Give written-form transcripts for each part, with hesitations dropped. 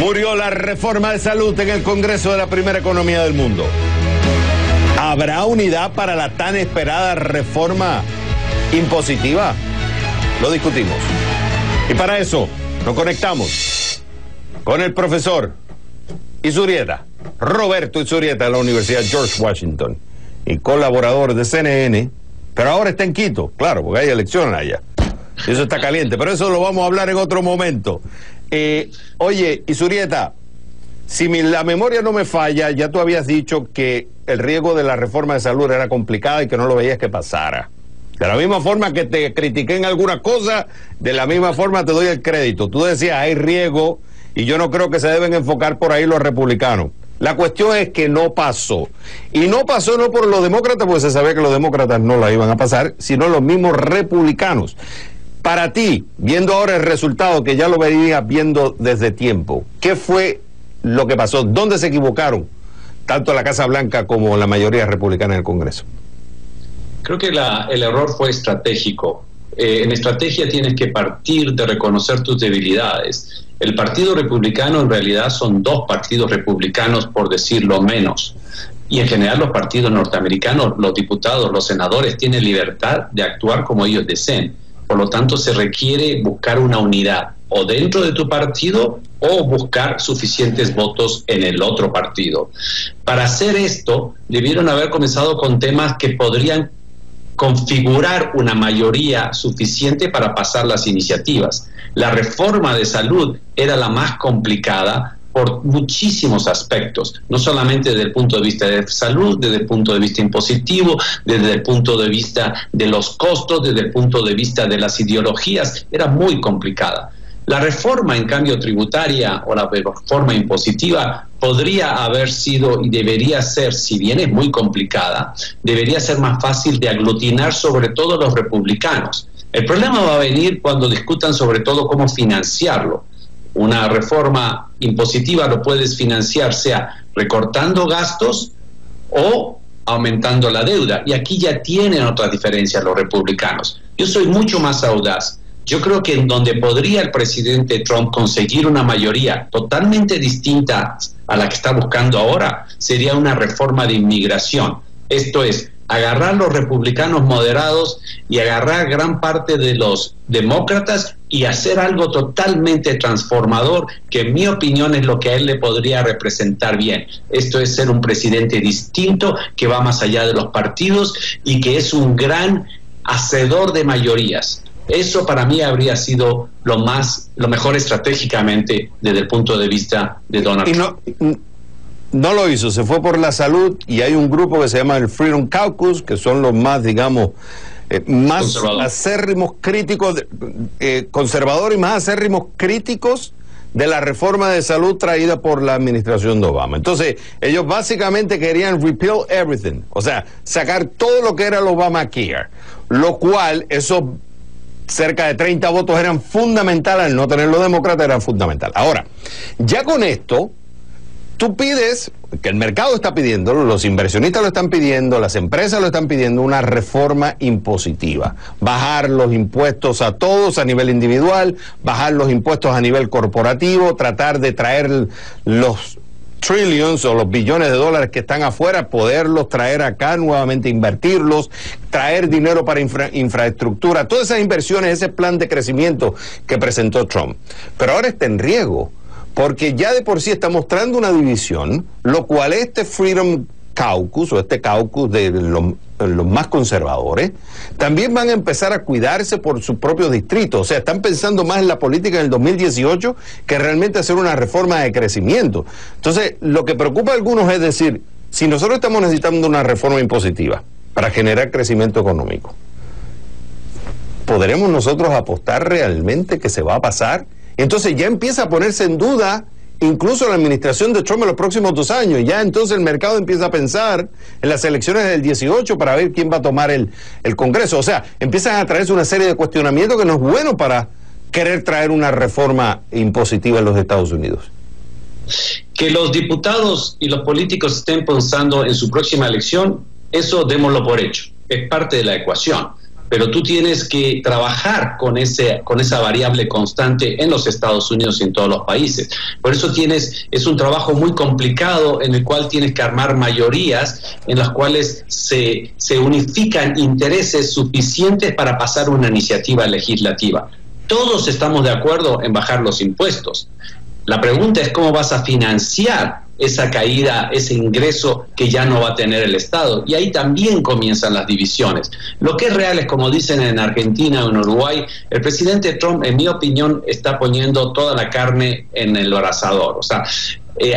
Murió la reforma de salud en el Congreso de la primera economía del mundo. ¿Habrá unidad para la tan esperada reforma impositiva? Lo discutimos. Y para eso nos conectamos con el profesor Izurieta, Roberto Izurieta, de la Universidad George Washington, y colaborador de CNN, pero ahora está en Quito, claro, porque hay elecciones allá. Y eso está caliente, pero eso lo vamos a hablar en otro momento. Oye, Izurieta, si la memoria no me falla, ya tú habías dicho que el riesgo de la reforma de salud era complicada y que no lo veías que pasara. De la misma forma que te critiqué en alguna cosa, de la misma forma te doy el crédito. Tú decías, hay riesgo y yo no creo que se deben enfocar por ahí los republicanos. La cuestión es que no pasó. Y no pasó no por los demócratas, porque se sabía que los demócratas no la iban a pasar, sino los mismos republicanos. Para ti, viendo ahora el resultado, que ya lo venías viendo desde tiempo, ¿qué fue lo que pasó? ¿Dónde se equivocaron tanto la Casa Blanca como la mayoría republicana en el Congreso? Creo que el error fue estratégico. En estrategia tienes que partir de reconocer tus debilidades. El Partido Republicano en realidad son dos partidos republicanos, por decirlo menos. Y en general los partidos norteamericanos, los diputados, los senadores, tienen libertad de actuar como ellos deseen. Por lo tanto, se requiere buscar una unidad, o dentro de tu partido, o buscar suficientes votos en el otro partido. Para hacer esto, debieron haber comenzado con temas que podrían configurar una mayoría suficiente para pasar las iniciativas. La reforma de salud era la más complicada por muchísimos aspectos, no solamente desde el punto de vista de salud, desde el punto de vista impositivo, desde el punto de vista de los costos, desde el punto de vista de las ideologías, era muy complicada. La reforma, en cambio, tributaria o la reforma impositiva podría haber sido y debería ser, si bien es muy complicada, debería ser más fácil de aglutinar sobre todo los republicanos. El problema va a venir cuando discutan sobre todo cómo financiarlo. Una reforma impositiva lo puedes financiar, sea recortando gastos o aumentando la deuda. Y aquí ya tienen otras diferencias los republicanos. Yo soy mucho más audaz. Yo creo que en donde podría el presidente Trump conseguir una mayoría totalmente distinta a la que está buscando ahora, sería una reforma de inmigración. Esto es, agarrar los republicanos moderados y agarrar gran parte de los demócratas y hacer algo totalmente transformador, que en mi opinión es lo que a él le podría representar bien. Esto es ser un presidente distinto, que va más allá de los partidos y que es un gran hacedor de mayorías. Eso para mí habría sido lo mejor estratégicamente desde el punto de vista de Donald Trump. No lo hizo, se fue por la salud, y hay un grupo que se llama el Freedom Caucus, que son los más, digamos, más acérrimos críticos, conservadores y más acérrimos críticos de la reforma de salud traída por la administración de Obama. Entonces, ellos básicamente querían repeal everything, o sea, sacar todo lo que era el Obamacare, lo cual, esos cerca de 30 votos eran fundamentales, al no tener los demócratas eran fundamentales. Ahora, ya con esto, tú pides, que el mercado está pidiendo, los inversionistas lo están pidiendo, las empresas lo están pidiendo, una reforma impositiva. Bajar los impuestos a todos a nivel individual, bajar los impuestos a nivel corporativo, tratar de traer los trillions o los billones de dólares que están afuera, poderlos traer acá nuevamente, invertirlos, traer dinero para infraestructura, todas esas inversiones, ese plan de crecimiento que presentó Trump. Pero ahora está en riesgo, porque ya de por sí está mostrando una división, lo cual este Freedom Caucus, o este caucus de los más conservadores, también van a empezar a cuidarse por su propio distrito. O sea, están pensando más en la política del 2018 que realmente hacer una reforma de crecimiento. Entonces, lo que preocupa a algunos es decir, si nosotros estamos necesitando una reforma impositiva para generar crecimiento económico, ¿podremos nosotros apostar realmente que se va a pasar? Entonces ya empieza a ponerse en duda incluso la administración de Trump en los próximos 2 años. Ya entonces el mercado empieza a pensar en las elecciones del 18 para ver quién va a tomar el Congreso. O sea, empiezan a traerse una serie de cuestionamientos que no es bueno para querer traer una reforma impositiva en los Estados Unidos. Que los diputados y los políticos estén pensando en su próxima elección, eso démoslo por hecho. Es parte de la ecuación. pero tú tienes que trabajar con esa variable constante en los Estados Unidos y en todos los países. Por eso es un trabajo muy complicado en el cual tienes que armar mayorías en las cuales se unifican intereses suficientes para pasar una iniciativa legislativa. Todos estamos de acuerdo en bajar los impuestos. La pregunta es cómo vas a financiar esa caída, ese ingreso que ya no va a tener el Estado. Y ahí también comienzan las divisiones. Lo que es real es, como dicen en Argentina o en Uruguay, el presidente Trump, en mi opinión, está poniendo toda la carne en el asador. O sea,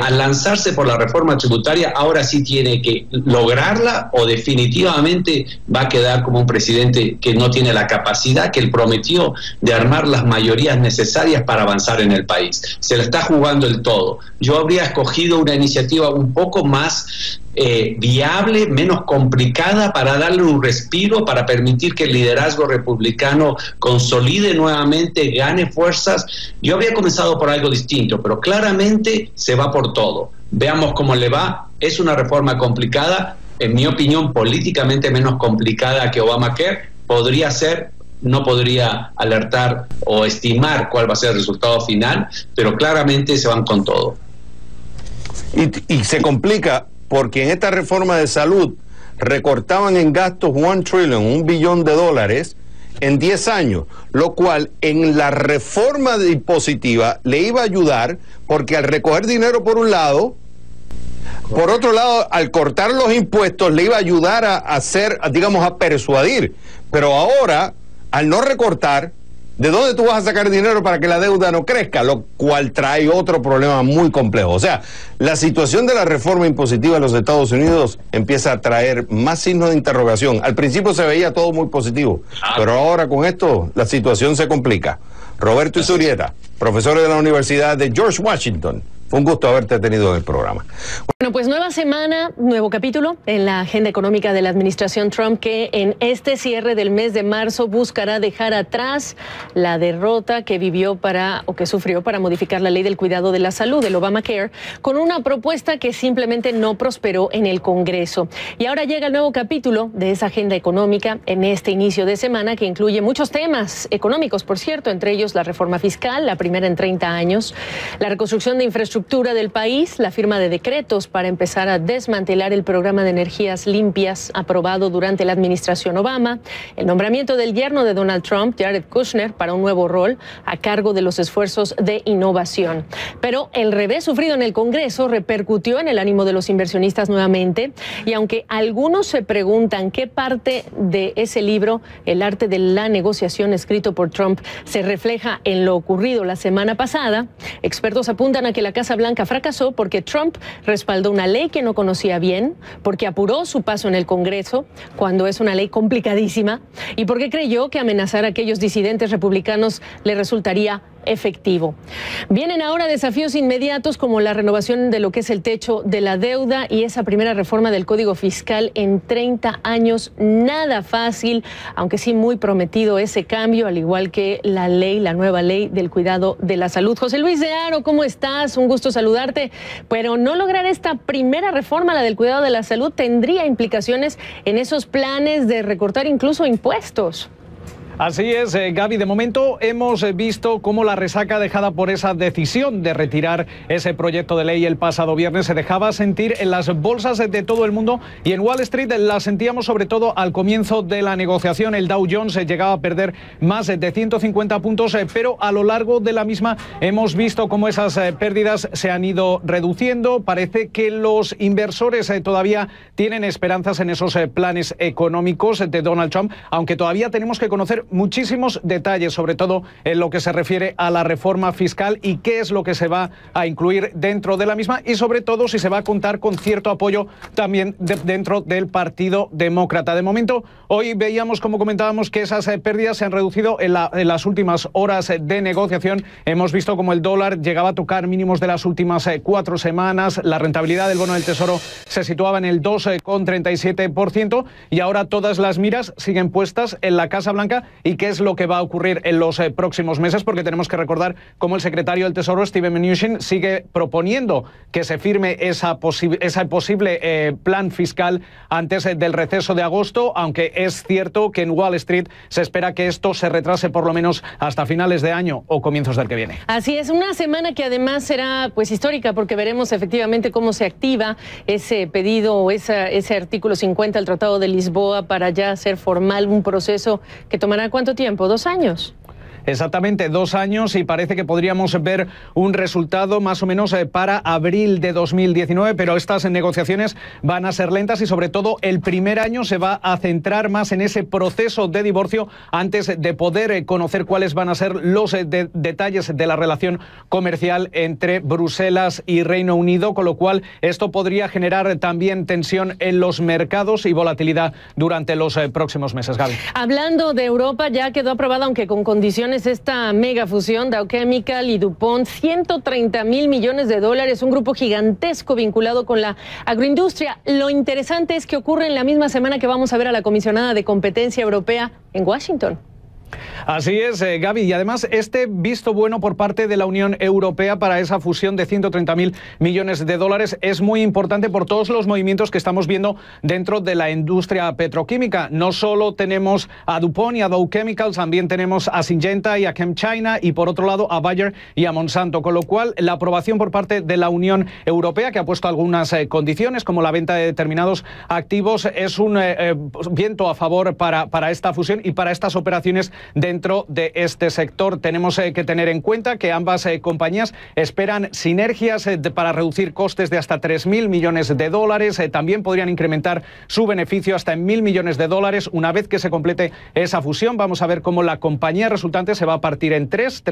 al lanzarse por la reforma tributaria, ahora sí tiene que lograrla o definitivamente va a quedar como un presidente que no tiene la capacidad que él prometió de armar las mayorías necesarias para avanzar en el país. Se la está jugando el todo. Yo habría escogido una iniciativa un poco más viable, menos complicada, para darle un respiro, para permitir que el liderazgo republicano consolide nuevamente, gane fuerzas. Yo había comenzado por algo distinto, pero claramente se va por todo. Veamos cómo le va. Es una reforma complicada, en mi opinión políticamente menos complicada que Obamacare. Podría ser, no podría alertar o estimar cuál va a ser el resultado final, pero claramente se van con todo. Y se complica porque en esta reforma de salud recortaban en gastos $1 billón en 10 años, lo cual en la reforma impositiva le iba a ayudar, porque al recoger dinero por un lado, por otro lado, al cortar los impuestos le iba a ayudar a hacer, digamos, a persuadir. Pero ahora, al no recortar, ¿de dónde tú vas a sacar dinero para que la deuda no crezca? Lo cual trae otro problema muy complejo. O sea, la situación de la reforma impositiva en los Estados Unidos empieza a traer más signos de interrogación. Al principio se veía todo muy positivo, pero ahora con esto la situación se complica. Roberto Izurieta, profesor de la Universidad de George Washington. Fue un gusto haberte tenido en el programa. Bueno, pues nueva semana, nuevo capítulo en la agenda económica de la administración Trump, que en este cierre del mes de marzo buscará dejar atrás la derrota que sufrió para modificar la ley del cuidado de la salud, el Obamacare, con una propuesta que simplemente no prosperó en el Congreso. Y ahora llega el nuevo capítulo de esa agenda económica en este inicio de semana, que incluye muchos temas económicos, por cierto, entre ellos la reforma fiscal, la primera en 30 años, la reconstrucción de infraestructura del país, la firma de decretos para empezar a desmantelar el programa de energías limpias aprobado durante la administración Obama, el nombramiento del yerno de Donald Trump, Jared Kushner, para un nuevo rol a cargo de los esfuerzos de innovación. Pero el revés sufrido en el Congreso repercutió en el ánimo de los inversionistas nuevamente, y aunque algunos se preguntan qué parte de ese libro, El arte de la negociación, escrito por Trump, se refleja en lo ocurrido la semana pasada, expertos apuntan a que la Casa Blanca fracasó porque Trump respaldó una ley que no conocía bien, porque apuró su paso en el Congreso cuando es una ley complicadísima, y porque creyó que amenazar a aquellos disidentes republicanos le resultaría efectivo. Vienen ahora desafíos inmediatos como la renovación de lo que es el techo de la deuda y esa primera reforma del Código Fiscal en 30 años. Nada fácil, aunque sí muy prometido ese cambio, al igual que la nueva ley del cuidado de la salud. José Luis de Haro, ¿cómo estás? Un gusto saludarte. Pero no lograr esta primera reforma, la del cuidado de la salud, tendría implicaciones en esos planes de recortar incluso impuestos. Así es, Gaby. De momento hemos visto cómo la resaca dejada por esa decisión de retirar ese proyecto de ley el pasado viernes se dejaba sentir en las bolsas de todo el mundo, y en Wall Street la sentíamos sobre todo al comienzo de la negociación. El Dow Jones llegaba a perder más de 150 puntos, pero a lo largo de la misma hemos visto cómo esas pérdidas se han ido reduciendo. Parece que los inversores todavía tienen esperanzas en esos planes económicos de Donald Trump, aunque todavía tenemos que conocer muchísimos detalles, sobre todo en lo que se refiere a la reforma fiscal y qué es lo que se va a incluir dentro de la misma, y sobre todo si se va a contar con cierto apoyo también dentro del Partido Demócrata. De momento, hoy veíamos, como comentábamos, que esas pérdidas se han reducido en las últimas horas de negociación. Hemos visto como el dólar llegaba a tocar mínimos de las últimas 4 semanas, la rentabilidad del bono del Tesoro se situaba en el 2,37%, y ahora todas las miras siguen puestas en la Casa Blanca, y qué es lo que va a ocurrir en los próximos meses, porque tenemos que recordar cómo el secretario del Tesoro, Steven Mnuchin, sigue proponiendo que se firme ese posible plan fiscal antes del receso de agosto, aunque es cierto que en Wall Street se espera que esto se retrase por lo menos hasta finales de año o comienzos del que viene. Así es, una semana que además será pues histórica, porque veremos efectivamente cómo se activa ese pedido o ese artículo 50 del Tratado de Lisboa para ya hacer formal un proceso que tomará ¿cuánto tiempo? ¿2 años? Exactamente, 2 años, y parece que podríamos ver un resultado más o menos para abril de 2019, pero estas negociaciones van a ser lentas y sobre todo el primer año se va a centrar más en ese proceso de divorcio antes de poder conocer cuáles van a ser los detalles de la relación comercial entre Bruselas y Reino Unido, con lo cual esto podría generar también tensión en los mercados y volatilidad durante los próximos meses. Gaby. Hablando de Europa, ya quedó aprobada, aunque con condiciones, esta mega fusión Dow Chemical y DuPont, $130,000 millones, un grupo gigantesco vinculado con la agroindustria. Lo interesante es que ocurre en la misma semana que vamos a ver a la comisionada de competencia europea en Washington. Así es, Gaby, y además este visto bueno por parte de la Unión Europea para esa fusión de $130,000 millones es muy importante por todos los movimientos que estamos viendo dentro de la industria petroquímica. No solo tenemos a DuPont y a Dow Chemicals, también tenemos a Syngenta y a ChemChina, y por otro lado a Bayer y a Monsanto, con lo cual la aprobación por parte de la Unión Europea, que ha puesto algunas condiciones como la venta de determinados activos, es un viento a favor para esta fusión y para estas operaciones dentro de este sector. Tenemos que tener en cuenta que ambas compañías esperan sinergias para reducir costes de hasta $3,000 millones. También podrían incrementar su beneficio hasta en $1,000 millones. Una vez que se complete esa fusión, vamos a ver cómo la compañía resultante se va a partir en tres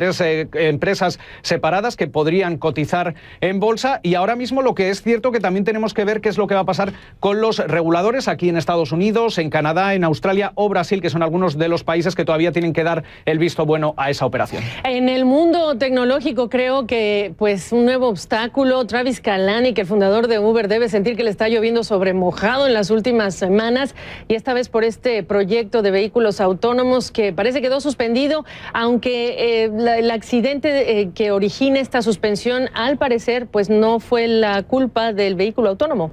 empresas separadas que podrían cotizar en bolsa. Y ahora mismo lo que es cierto que también tenemos que ver qué es lo que va a pasar con los reguladores aquí en Estados Unidos, en Canadá, en Australia o Brasil, que son algunos de los países que todavía tienen que dar el visto bueno a esa operación. En el mundo tecnológico creo que pues un nuevo obstáculo. Travis Kalanick, el fundador de Uber, debe sentir que le está lloviendo sobre mojado en las últimas semanas, y esta vez por este proyecto de vehículos autónomos que parece quedó suspendido, aunque el accidente que origina esta suspensión al parecer pues no fue la culpa del vehículo autónomo.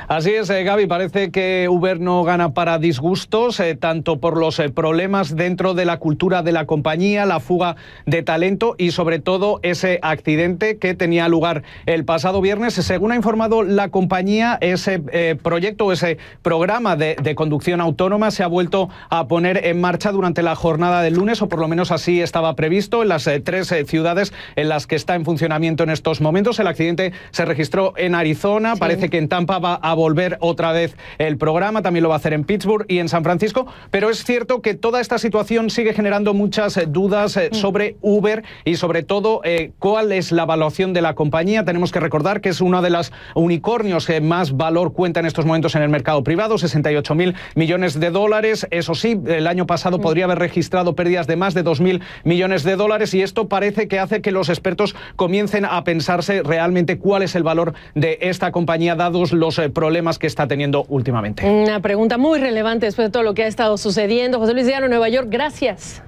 Así es, Gaby, parece que Uber no gana para disgustos, tanto por los problemas dentro de la cultura de la compañía, la fuga de talento y sobre todo ese accidente que tenía lugar el pasado viernes. Según ha informado la compañía, ese proyecto, ese programa de conducción autónoma se ha vuelto a poner en marcha durante la jornada del lunes, o por lo menos así estaba previsto, en las 3 ciudades en las que está en funcionamiento en estos momentos. El accidente se registró en Arizona, sí. Parece que en Tampa va a volver otra vez el programa, también lo va a hacer en Pittsburgh y en San Francisco, pero es cierto que toda esta situación sigue generando muchas dudas sobre Uber y sobre todo cuál es la evaluación de la compañía. Tenemos que recordar que es uno de los unicornios que más valor cuenta en estos momentos en el mercado privado, $68,000 millones. Eso sí, el año pasado podría haber registrado pérdidas de más de $2,000 millones, y esto parece que hace que los expertos comiencen a pensarse realmente cuál es el valor de esta compañía dados los problemas que está teniendo últimamente. Una pregunta muy relevante después de todo lo que ha estado sucediendo. José Luis Diano, Nueva York, gracias.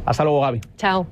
Hasta luego, Gaby. Chao.